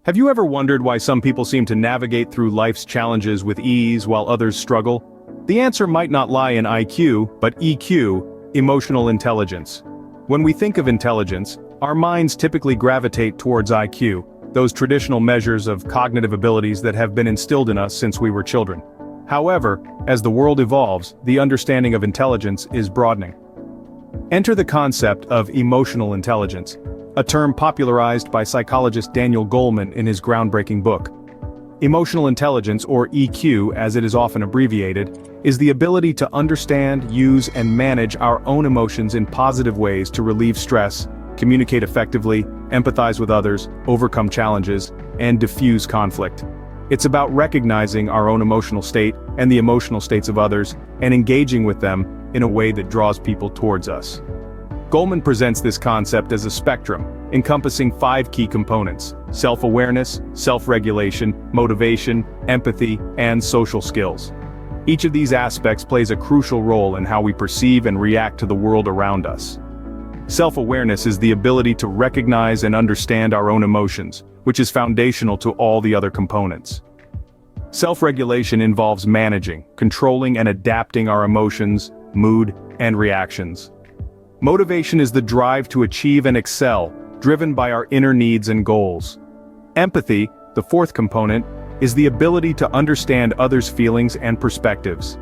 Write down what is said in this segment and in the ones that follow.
Have you ever wondered why some people seem to navigate through life's challenges with ease while others struggle? The answer might not lie in IQ, but EQ, emotional intelligence. When we think of intelligence, our minds typically gravitate towards IQ, those traditional measures of cognitive abilities that have been instilled in us since we were children. However, as the world evolves, the understanding of intelligence is broadening. Enter the concept of emotional intelligence, a term popularized by psychologist Daniel Goleman in his groundbreaking book. Emotional intelligence, or EQ as it is often abbreviated, is the ability to understand, use, and manage our own emotions in positive ways to relieve stress, communicate effectively, empathize with others, overcome challenges, and diffuse conflict. It's about recognizing our own emotional state and the emotional states of others, and engaging with them in a way that draws people towards us. Goleman presents this concept as a spectrum, encompassing 5 key components: self-awareness, self-regulation, motivation, empathy, and social skills. Each of these aspects plays a crucial role in how we perceive and react to the world around us. Self-awareness is the ability to recognize and understand our own emotions, which is foundational to all the other components. Self-regulation involves managing, controlling, and adapting our emotions, mood, and reactions. Motivation is the drive to achieve and excel, driven by our inner needs and goals. Empathy, the 4th component, is the ability to understand others' feelings and perspectives.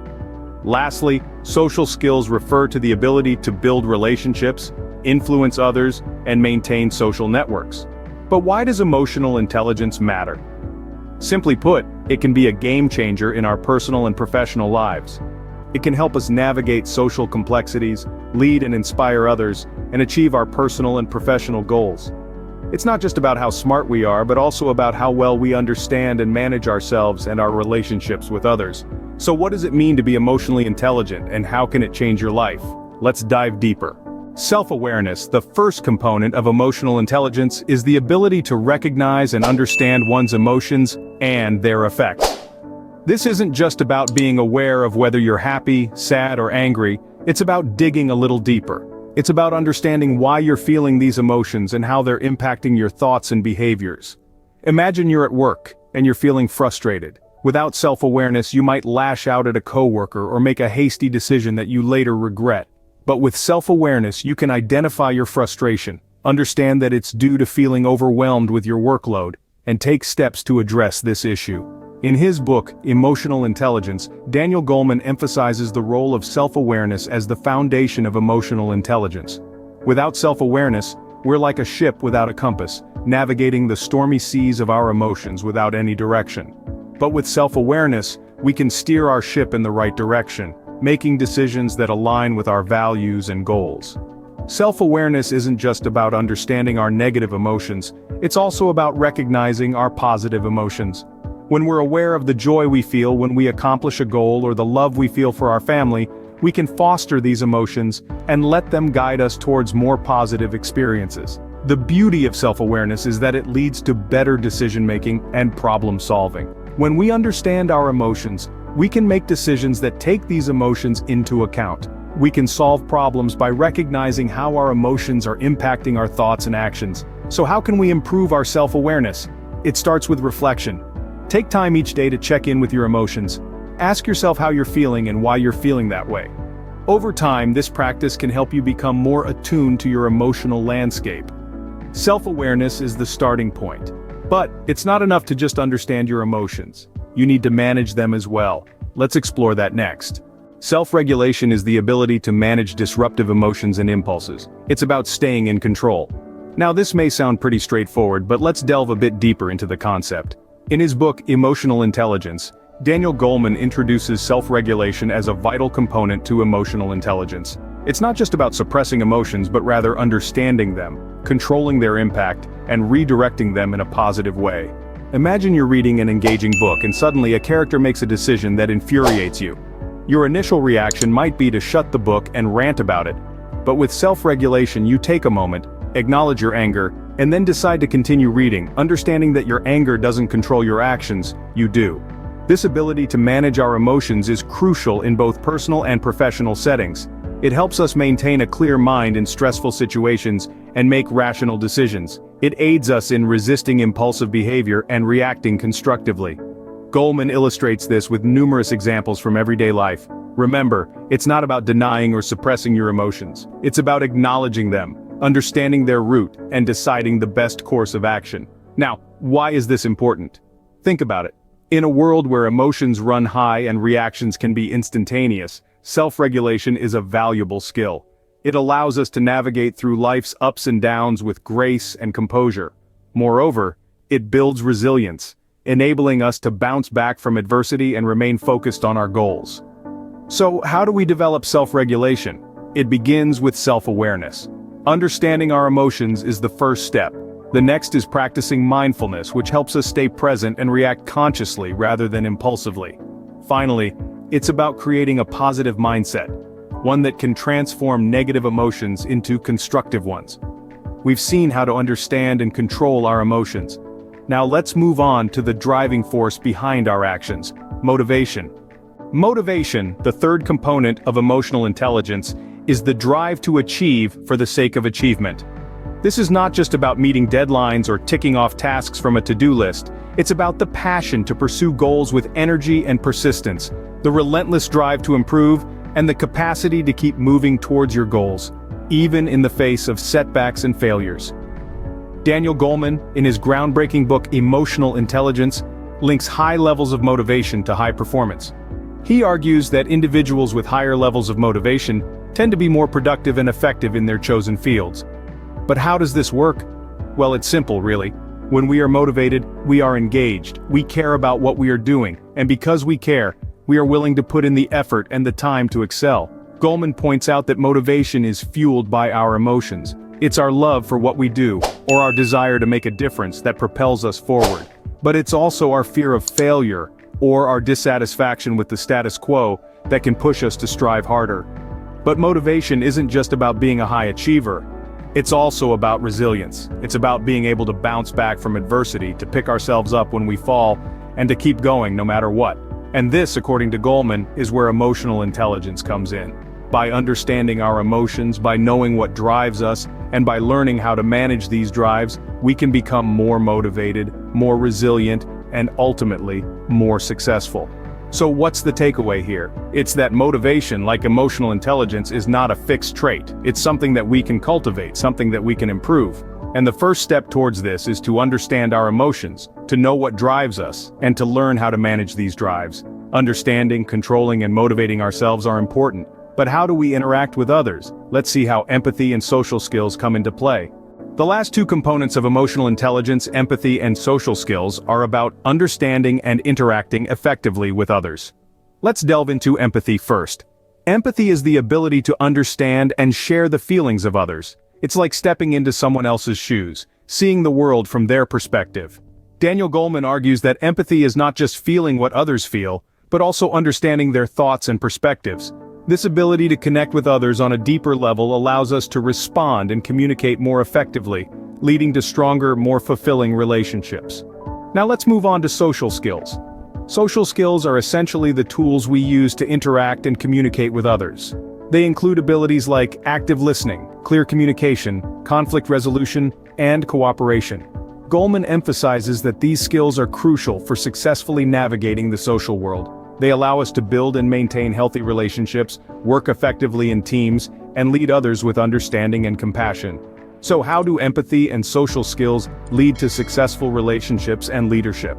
Lastly, social skills refer to the ability to build relationships, influence others, and maintain social networks. But why does emotional intelligence matter? Simply put, it can be a game changer in our personal and professional lives. It can help us navigate social complexities, lead and inspire others, and achieve our personal and professional goals. It's not just about how smart we are, but also about how well we understand and manage ourselves and our relationships with others. So what does it mean to be emotionally intelligent, and how can it change your life? Let's dive deeper. Self-awareness, the first component of emotional intelligence, is the ability to recognize and understand one's emotions and their effects. This isn't just about being aware of whether you're happy, sad, or angry. It's about digging a little deeper. It's about understanding why you're feeling these emotions and how they're impacting your thoughts and behaviors. Imagine you're at work, and you're feeling frustrated. Without self-awareness, you might lash out at a coworker or make a hasty decision that you later regret. But with self-awareness, you can identify your frustration, understand that it's due to feeling overwhelmed with your workload, and take steps to address this issue. In his book, Emotional Intelligence, Daniel Goleman emphasizes the role of self-awareness as the foundation of emotional intelligence. Without self-awareness, we're like a ship without a compass, navigating the stormy seas of our emotions without any direction. But with self-awareness, we can steer our ship in the right direction, making decisions that align with our values and goals. Self-awareness isn't just about understanding our negative emotions, it's also about recognizing our positive emotions. When we're aware of the joy we feel when we accomplish a goal or the love we feel for our family, we can foster these emotions and let them guide us towards more positive experiences. The beauty of self-awareness is that it leads to better decision-making and problem-solving. When we understand our emotions, we can make decisions that take these emotions into account. We can solve problems by recognizing how our emotions are impacting our thoughts and actions. So how can we improve our self-awareness? It starts with reflection. Take time each day to check in with your emotions. Ask yourself how you're feeling and why you're feeling that way. Over time, this practice can help you become more attuned to your emotional landscape. Self-awareness is the starting point. But it's not enough to just understand your emotions. You need to manage them as well. Let's explore that next. Self-regulation is the ability to manage disruptive emotions and impulses. It's about staying in control. Now this may sound pretty straightforward, but let's delve a bit deeper into the concept. In his book, Emotional Intelligence, Daniel Goleman introduces self-regulation as a vital component to emotional intelligence. It's not just about suppressing emotions, but rather understanding them, controlling their impact, and redirecting them in a positive way. Imagine you're reading an engaging book and suddenly a character makes a decision that infuriates you. Your initial reaction might be to shut the book and rant about it. But with self-regulation, you take a moment, acknowledge your anger, and then decide to continue reading, understanding that your anger doesn't control your actions, you do. This ability to manage our emotions is crucial in both personal and professional settings. It helps us maintain a clear mind in stressful situations and make rational decisions. It aids us in resisting impulsive behavior and reacting constructively. Goleman illustrates this with numerous examples from everyday life. Remember, it's not about denying or suppressing your emotions. It's about acknowledging them, understanding their root, and deciding the best course of action. Now, why is this important? Think about it. In a world where emotions run high and reactions can be instantaneous, self-regulation is a valuable skill. It allows us to navigate through life's ups and downs with grace and composure. Moreover, it builds resilience, enabling us to bounce back from adversity and remain focused on our goals. So, how do we develop self-regulation? It begins with self-awareness. Understanding our emotions is the first step. The next is practicing mindfulness, which helps us stay present and react consciously rather than impulsively. Finally, it's about creating a positive mindset, one that can transform negative emotions into constructive ones. We've seen how to understand and control our emotions. Now let's move on to the driving force behind our actions: motivation. Motivation, the third component of emotional intelligence, is the drive to achieve for the sake of achievement. This is not just about meeting deadlines or ticking off tasks from a to-do list. It's about the passion to pursue goals with energy and persistence, the relentless drive to improve, and the capacity to keep moving towards your goals, even in the face of setbacks and failures. Daniel Goleman, in his groundbreaking book Emotional Intelligence, links high levels of motivation to high performance. He argues that individuals with higher levels of motivation tend to be more productive and effective in their chosen fields. But how does this work? Well, it's simple, really. When we are motivated, we are engaged, we care about what we are doing, and because we care, we are willing to put in the effort and the time to excel. Goleman points out that motivation is fueled by our emotions. It's our love for what we do, or our desire to make a difference that propels us forward. But it's also our fear of failure, or our dissatisfaction with the status quo, that can push us to strive harder. But motivation isn't just about being a high achiever. It's also about resilience. It's about being able to bounce back from adversity, to pick ourselves up when we fall, and to keep going no matter what. And this, according to Goleman, is where emotional intelligence comes in. By understanding our emotions, by knowing what drives us, and by learning how to manage these drives, we can become more motivated, more resilient, and ultimately, more successful. So what's the takeaway here? It's that motivation, like emotional intelligence, is not a fixed trait. It's something that we can cultivate, something that we can improve. And the first step towards this is to understand our emotions, to know what drives us, and to learn how to manage these drives. Understanding, controlling, and motivating ourselves are important. But how do we interact with others? Let's see how empathy and social skills come into play. The last two components of emotional intelligence, empathy and social skills, are about understanding and interacting effectively with others. Let's delve into empathy first. Empathy is the ability to understand and share the feelings of others. It's like stepping into someone else's shoes, seeing the world from their perspective. Daniel Goleman argues that empathy is not just feeling what others feel, but also understanding their thoughts and perspectives. This ability to connect with others on a deeper level allows us to respond and communicate more effectively, leading to stronger, more fulfilling relationships. Now let's move on to social skills. Social skills are essentially the tools we use to interact and communicate with others. They include abilities like active listening, clear communication, conflict resolution, and cooperation. Goleman emphasizes that these skills are crucial for successfully navigating the social world. They allow us to build and maintain healthy relationships, work effectively in teams, and lead others with understanding and compassion. So how do empathy and social skills lead to successful relationships and leadership?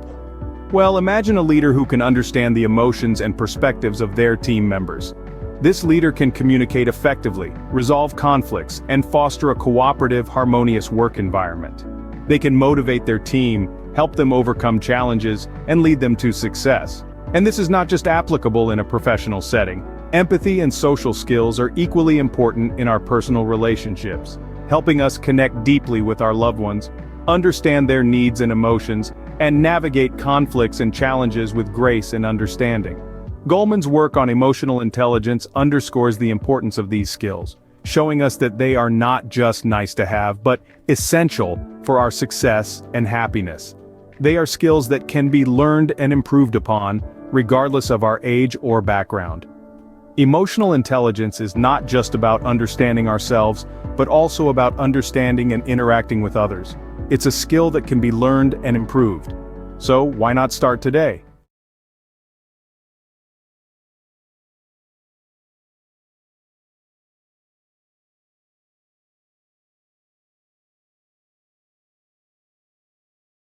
Well, imagine a leader who can understand the emotions and perspectives of their team members. This leader can communicate effectively, resolve conflicts, and foster a cooperative, harmonious work environment. They can motivate their team, help them overcome challenges, and lead them to success. And this is not just applicable in a professional setting. Empathy and social skills are equally important in our personal relationships, helping us connect deeply with our loved ones, understand their needs and emotions, and navigate conflicts and challenges with grace and understanding. Goleman's work on emotional intelligence underscores the importance of these skills, showing us that they are not just nice to have, but essential for our success and happiness. They are skills that can be learned and improved upon, regardless of our age or background. Emotional intelligence is not just about understanding ourselves, but also about understanding and interacting with others. It's a skill that can be learned and improved. So why not start today?